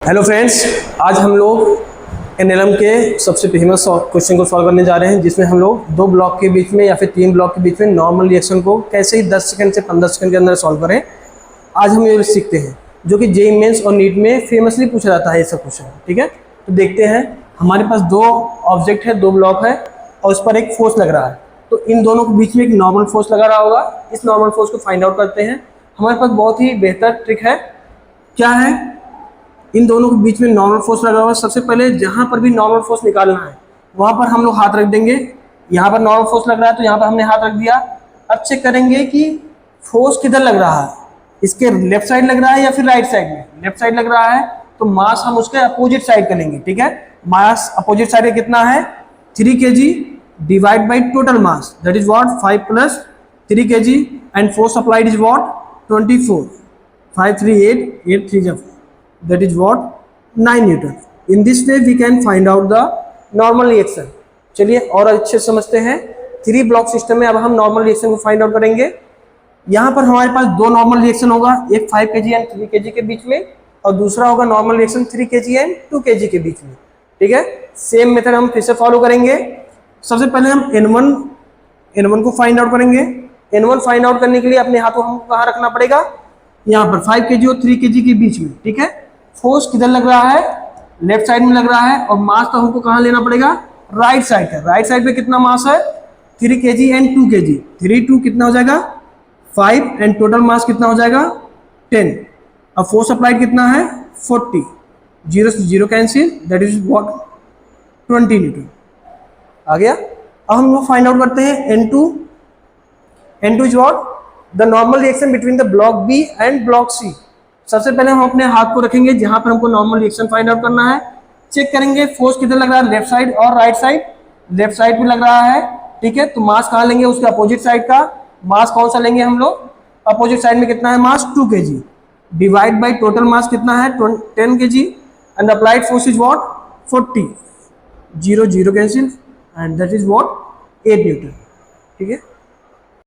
Hello friends, आज हम लोग एनएलएम के सबसे फेमस क्वेश्चन को सॉल्व करने जा रहे हैं, जिसमें हम लोग दो ब्लॉक के बीच में या फिर तीन ब्लॉक के बीच में नॉर्मल रिएक्शन को कैसे ही 10 सेकंड से 15 सेकंड के अंदर सॉल्व करें। आज हम ये सीखते हैं, जो कि जेईई मेंस और नीट में फेमसली पूछा जाता है ये सब क्वेश्चन। ठीक है, तो देखते हैं। हमारे पास दो ऑब्जेक्ट है, दो ब्लॉक है और उस पर एक फोर्स लग रहा है। तो इन दोनों के बीच में एक नॉर्मल फोर्स लगा रहा होगा। इस नॉर्मल फोर्स को फाइंड आउट करते हैं। हमारे पास बहुत ही बेहतर ट्रिक है। क्या है? इन दोनों के बीच में नॉर्मल फोर्स लगा हुआ है। सबसे पहले जहां पर भी नॉर्मल फोर्स निकालना है वहां पर हम लोग हाथ रख देंगे। यहाँ पर नॉर्मल फोर्स लग रहा है तो यहाँ पर हमने हाथ रख दिया। अब चेक करेंगे कि फोर्स किधर लग रहा है, इसके लेफ्ट साइड लग रहा है या फिर राइट साइड में। लेफ्ट साइड लग रहा है तो मास हम उसके अपोजिट साइड का लेंगे। ठीक है, मास अपोजिट साइड में कितना है? 3 kg divide by total mass, that is what 5 + 3 kg and force applied is what 24। 5 3 8 8 3 4, that is what 9 Newton. In this way we can find out the normal reaction. चलिए और अच्छे समझते हैं। 3 ब्लॉक सिस्टम में अब हम नॉर्मल रिएक्शन को find out करेंगे। यहाँ पर हमारे पास दो नॉर्मल रिएक्शन होगा, एक 5 kg एंड 3 kg के बीच में, और दूसरा होगा normal reaction 3 kg and 2 kg के बीच में। ठीक है, सेम मेथड हम फिर से फॉलो करेंगे। सबसे पहले हम N1 को फाइंड आउट करेंगे। N1 फाइंड आउट करने के लिए अपने हाथों हमको कहाँ रखना पड़ेगा? यहाँ पर 5 kg और 3 kg के बीच में। ठीक है, फोर्स किधर लग रहा है? लेफ्ट साइड में लग रहा है, और मास तो हमको कहाँ लेना पड़ेगा? राइट साइड का। राइट साइड पे कितना मास है? 3 kg एंड 2 kg। 3 2 कितना हो जाएगा? 5 एंड टोटल मास कितना हो जाएगा? 10। अब फोर्स अप्लाइड कितना है? 40। 0 से 0 cancel, that is what 20 newton. आ गया। अब हम लोग फाइंड आउट करते हैं N2। N2 is what the normal reaction between the block B and block C. सबसे पहले हम अपने हाथ को रखेंगे जहां पर हमको नॉर्मल रिएक्शन फाइंड आउट करना है। चेक करेंगे फोर्स किधर लग रहा है, लेफ्ट साइड और राइट साइड। लेफ्ट साइड भी लग रहा है। ठीक है, तो मास कहाँ लेंगे? उसके अपोजिट साइड का। मास कौन सा लेंगे हम लोग? अपोजिट साइड में कितना है मास? 2 kg divide by total mass कितना है? 10 kg and applied force is what 40। 0 0 cancel and that is what 8 Newton. ठीक है।